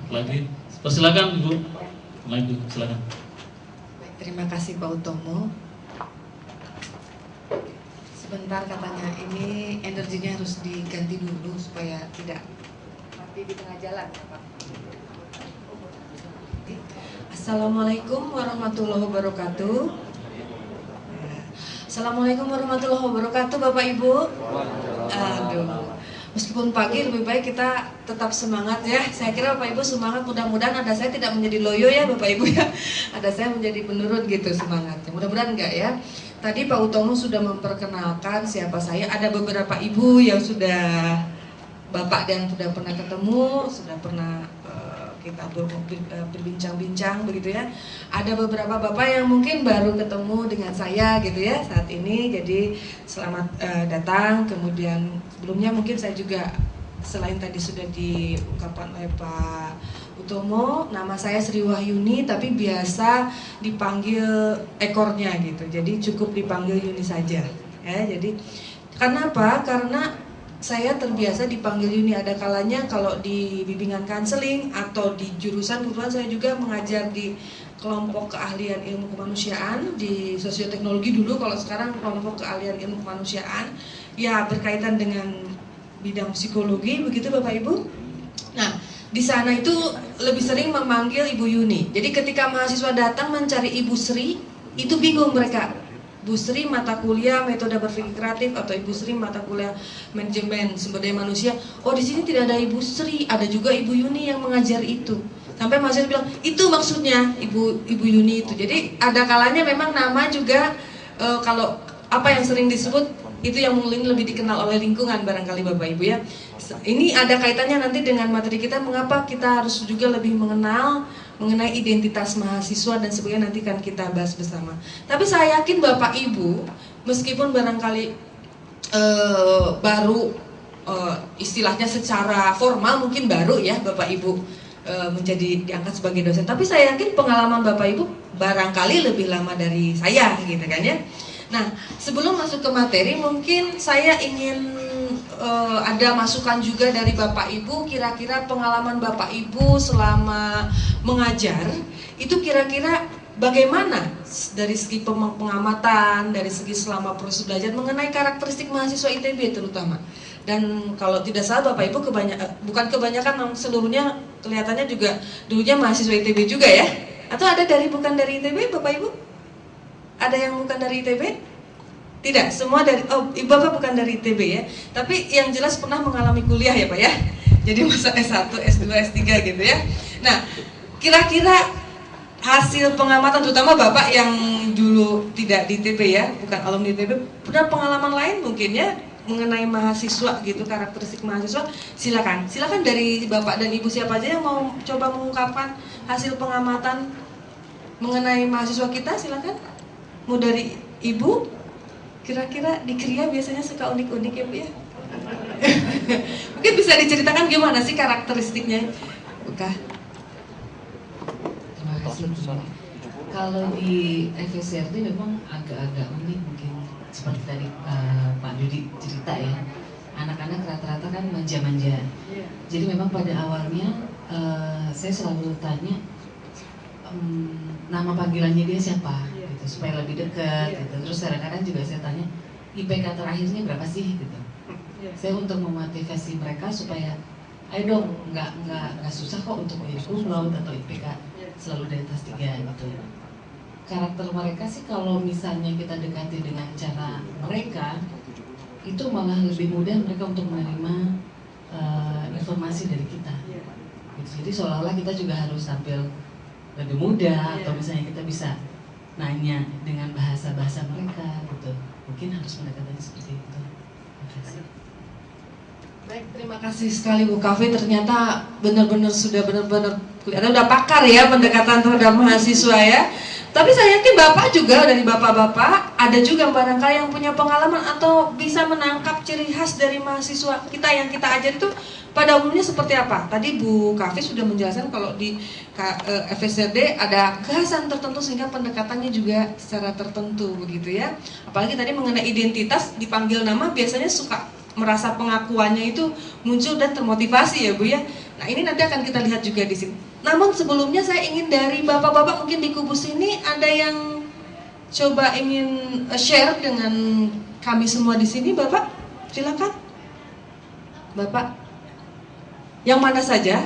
lagi. Persilakan Ibu. Maju, silakan. Baik, terima kasih Pak Utomo. Sebentar katanya ini energinya harus diganti dulu supaya tidak mati di tengah jalan ya Pak. Assalamualaikum warahmatullahi wabarakatuh. Assalamualaikum warahmatullahi wabarakatuh Bapak Ibu. Aduh, meskipun pagi lebih baik kita tetap semangat ya. Saya kira Bapak Ibu semangat, mudah-mudahan ada saya tidak menjadi loyo ya Bapak Ibu ya. Ada saya menjadi menurun gitu semangatnya. Mudah-mudahan enggak ya. Tadi Pak Utomo sudah memperkenalkan siapa saya. Ada beberapa ibu yang sudah Bapak dan sudah pernah ketemu, sudah pernah kita berbincang-bincang begitu ya. Ada beberapa bapak yang mungkin baru ketemu dengan saya gitu ya saat ini. Jadi selamat datang. Kemudian sebelumnya mungkin saya juga selain tadi sudah diungkapkan oleh Pak Utomo, nama saya Sri Wahyuni tapi biasa dipanggil ekornya gitu. Jadi cukup dipanggil Yuni saja ya. Jadi karena apa? Karena saya terbiasa dipanggil Yuni. Ada kalanya kalau di bimbingan kanseling atau di jurusan, kebetulan saya juga mengajar di kelompok keahlian ilmu kemanusiaan di sosioteknologi dulu. Kalau sekarang kelompok keahlian ilmu kemanusiaan ya berkaitan dengan bidang psikologi begitu Bapak Ibu. Nah, di sana itu lebih sering memanggil Ibu Yuni. Jadi ketika mahasiswa datang mencari Ibu Sri, itu bingung mereka. Bu Sri mata kuliah metode berpikir kreatif atau Ibu Sri mata kuliah manajemen sumber daya manusia. Oh, di sini tidak ada Ibu Sri, ada juga Ibu Yuni yang mengajar itu. Sampai mahasiswa bilang, itu maksudnya Ibu Yuni itu. Jadi ada kalanya memang nama juga kalau apa yang sering disebut itu yang mungkin lebih dikenal oleh lingkungan barangkali Bapak Ibu ya. Ini ada kaitannya nanti dengan materi kita, mengapa kita harus juga lebih mengenal mengenai identitas mahasiswa dan sebagainya, nanti kan kita bahas bersama. Tapi saya yakin Bapak Ibu, meskipun barangkali baru istilahnya secara formal mungkin baru ya Bapak Ibu menjadi diangkat sebagai dosen, tapi saya yakin pengalaman Bapak Ibu barangkali lebih lama dari saya gitu kan ya. Nah, sebelum masuk ke materi mungkin saya ingin ada masukan juga dari Bapak Ibu, kira-kira pengalaman Bapak Ibu selama mengajar itu kira-kira bagaimana dari segi pengamatan, dari segi selama proses belajar mengenai karakteristik mahasiswa ITB terutama. Dan kalau tidak salah Bapak Ibu bukan kebanyakan, seluruhnya kelihatannya juga dulunya mahasiswa ITB juga ya. Atau ada bukan dari ITB Bapak Ibu? Ada yang bukan dari ITB? Tidak, semua dari, Ibu Bapak bukan dari ITB ya. Tapi yang jelas pernah mengalami kuliah ya Pak ya. Jadi masa S1, S2, S3 gitu ya. Nah, kira-kira hasil pengamatan terutama Bapak yang dulu tidak di ITB ya, bukan alumni ITB, punya pengalaman lain mungkin ya mengenai mahasiswa gitu, karakteristik mahasiswa. Silakan dari Bapak dan Ibu siapa aja yang mau coba mengungkapkan hasil pengamatan mengenai mahasiswa kita, silakan. Mau dari Ibu? Kira-kira di Kria biasanya suka unik-unik ya Bu ya? Mungkin bisa diceritakan gimana sih karakteristiknya? Buka. Terima kasih. Kalau di FSRD memang agak-agak unik mungkin. Seperti tadi Pak Dudi cerita ya. Anak-anak rata-rata kan manja-manja. Jadi memang pada awalnya saya selalu tanya nama panggilannya dia siapa? Supaya lebih dekat gitu. Terus kadang-kadang juga saya tanya IPK terakhirnya berapa sih gitu. Saya untuk memotivasi mereka supaya ayo dong, nggak susah kok untuk menjadi cum laude atau IPK selalu di atas 3 gitu. Karakter mereka sih kalau misalnya kita dekati dengan cara mereka itu malah lebih mudah mereka untuk menerima informasi dari kita gitu. Jadi seolah-olah kita juga harus tampil lebih mudah atau misalnya kita bisa nanya dengan bahasa-bahasa mereka gitu. Mungkin harus pendekatannya seperti itu. Terima kasih. Baik, terima kasih sekali Bu Kavi. Ternyata benar-benar sudah benar-benar kelihatan udah pakar ya pendekatan terhadap mahasiswa ya. Tapi saya yakin Bapak juga, dari Bapak-bapak ada juga barangkali yang punya pengalaman atau bisa menangkap ciri khas dari mahasiswa kita yang kita ajar itu pada umumnya seperti apa? Tadi Bu Kavi sudah menjelaskan kalau di FSRD ada kekhasan tertentu sehingga pendekatannya juga secara tertentu begitu ya. Apalagi tadi mengenai identitas, dipanggil nama biasanya suka merasa pengakuannya itu muncul dan termotivasi ya Bu ya. Nah ini nanti akan kita lihat juga di sini. Namun sebelumnya saya ingin dari bapak-bapak mungkin di kubu sini ada yang coba ingin share dengan kami semua di sini, Bapak? Silakan. Bapak. Yang mana saja?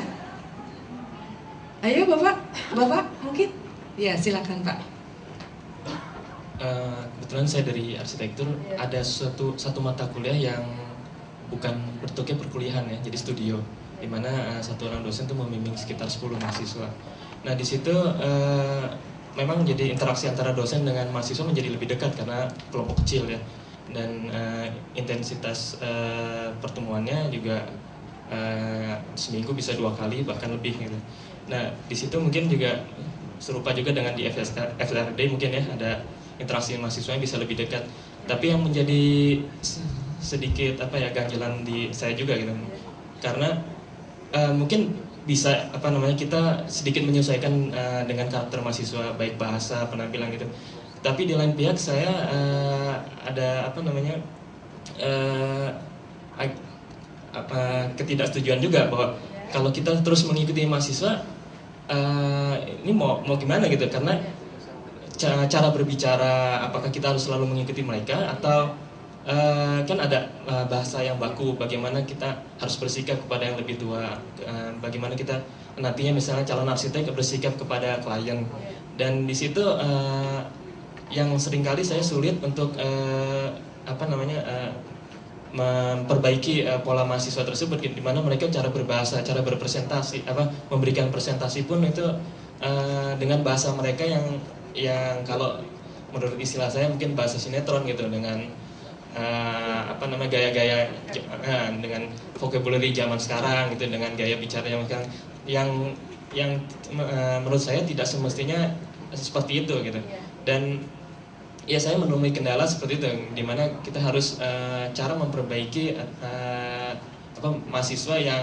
Ayo Bapak, Bapak mungkin? Ya silakan Pak. Kebetulan saya dari arsitektur, ada satu mata kuliah yang bukan bentuknya perkuliahan ya, jadi studio, di mana satu orang dosen itu membimbing sekitar 10 mahasiswa. Nah di situ memang jadi interaksi antara dosen dengan mahasiswa menjadi lebih dekat karena kelompok kecil ya, dan intensitas pertemuannya juga seminggu bisa 2 kali bahkan lebih gitu. Nah di situ mungkin juga serupa juga dengan di FLRD mungkin ya, ada interaksi mahasiswa bisa lebih dekat. Tapi yang menjadi sedikit ganjalan di saya juga gitu, karena mungkin bisa kita sedikit menyesuaikan dengan karakter mahasiswa, baik bahasa, penampilan gitu. Tapi di lain pihak saya ada ketidaksetujuan juga bahwa kalau kita terus mengikuti mahasiswa ini mau gimana gitu, karena cara berbicara apakah kita harus selalu mengikuti mereka atau kan ada bahasa yang baku, bagaimana kita harus bersikap kepada yang lebih tua, bagaimana kita nantinya misalnya calon arsitek bersikap kepada klien. Dan di situ yang seringkali saya sulit untuk memperbaiki pola mahasiswa tersebut, di mana mereka cara berbahasa, cara berpresentasi, memberikan presentasi pun itu dengan bahasa mereka yang kalau menurut istilah saya mungkin bahasa sinetron gitu, dengan gaya-gaya dengan vocabulary zaman sekarang gitu, dengan gaya bicara zaman sekarang yang menurut saya tidak semestinya seperti itu gitu. Dan ya saya menemui kendala seperti itu, dimana kita harus cara memperbaiki mahasiswa yang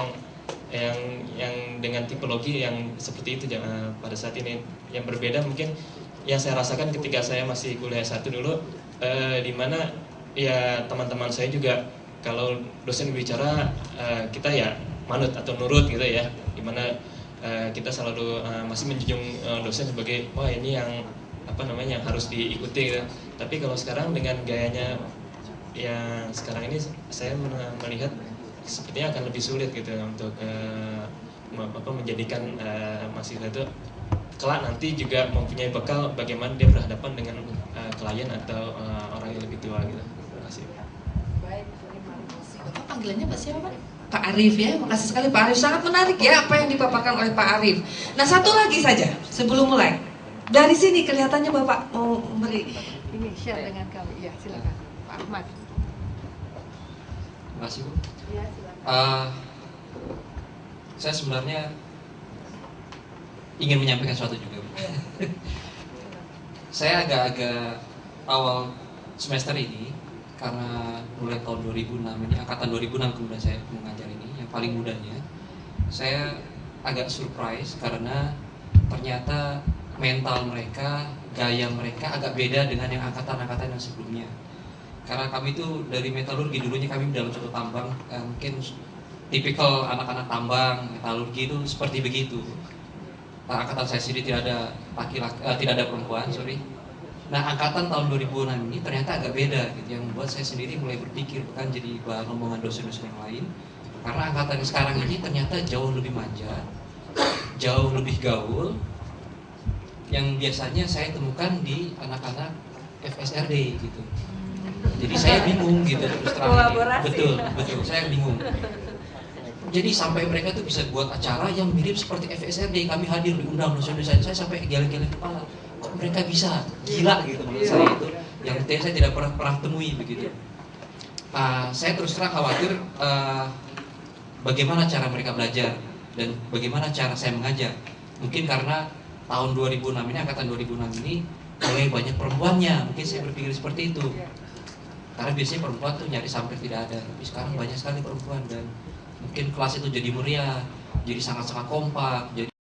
dengan tipologi yang seperti itu pada saat ini. Yang berbeda mungkin yang saya rasakan ketika saya masih kuliah S1 dulu, dimana ya teman-teman saya juga kalau dosen bicara kita ya manut atau nurut gitu ya, dimana kita selalu masih menjunjung dosen sebagai wah ini yang yang harus diikuti gitu. Tapi kalau sekarang dengan gayanya yang sekarang ini, saya melihat sepertinya akan lebih sulit gitu untuk menjadikan mahasiswa itu kelak nanti juga mempunyai bekal bagaimana dia berhadapan dengan klien atau orang yang lebih tua gitu. Terima kasih. Baik, terima kasih. Bapak panggilannya Pak siapa Pak? Pak Arif ya, makasih sekali Pak Arif. Sangat menarik ya apa yang dipaparkan oleh Pak Arif. Nah satu lagi saja sebelum mulai. Dari sini kelihatannya Bapak mau memberi ini share dengan kami. Ya silakan Pak Ahmad. Terima kasih Bu. Ya silakan. Saya sebenarnya ingin menyampaikan sesuatu juga Bu. Saya agak-agak awal semester ini, karena mulai tahun 2006 ini, angkatan 2006 kemudian saya mengajar ini, yang paling mudanya, saya agak surprise karena ternyata mental mereka, gaya mereka agak beda dengan yang angkatan-angkatan yang sebelumnya. Karena kami itu dari metalurgi, dulunya kami dalam suatu tambang, mungkin tipikal anak-anak tambang, metalurgi itu seperti begitu. Angkatan saya sendiri tidak ada tidak ada perempuan, sorry. Nah, angkatan tahun 2006 ini ternyata agak beda gitu, yang membuat saya sendiri mulai berpikir, bukan jadi bahan omongan dosen-dosen yang lain. Karena angkatan sekarang ini ternyata jauh lebih manja, jauh lebih gaul, yang biasanya saya temukan di anak-anak FSRD gitu. Jadi saya bingung gitu terus terang. Betul, saya bingung. Jadi sampai mereka tuh bisa buat acara yang mirip seperti FSRD, kami hadir diundang dosen-dosen, saya sampai geleng-geleng kepala. Kok mereka bisa? Gila gitu menurut saya itu. Yang saya tidak pernah temui begitu. Saya terus terang khawatir bagaimana cara mereka belajar dan bagaimana cara saya mengajar. Mungkin karena tahun 2006 ini, angkatan 2006 ini mulai banyak perempuannya, mungkin saya berpikir seperti itu. Karena biasanya perempuan tuh nyari sampai tidak ada, tapi sekarang banyak sekali perempuan dan mungkin kelas itu jadi meriah, jadi sangat-sangat kompak, jadi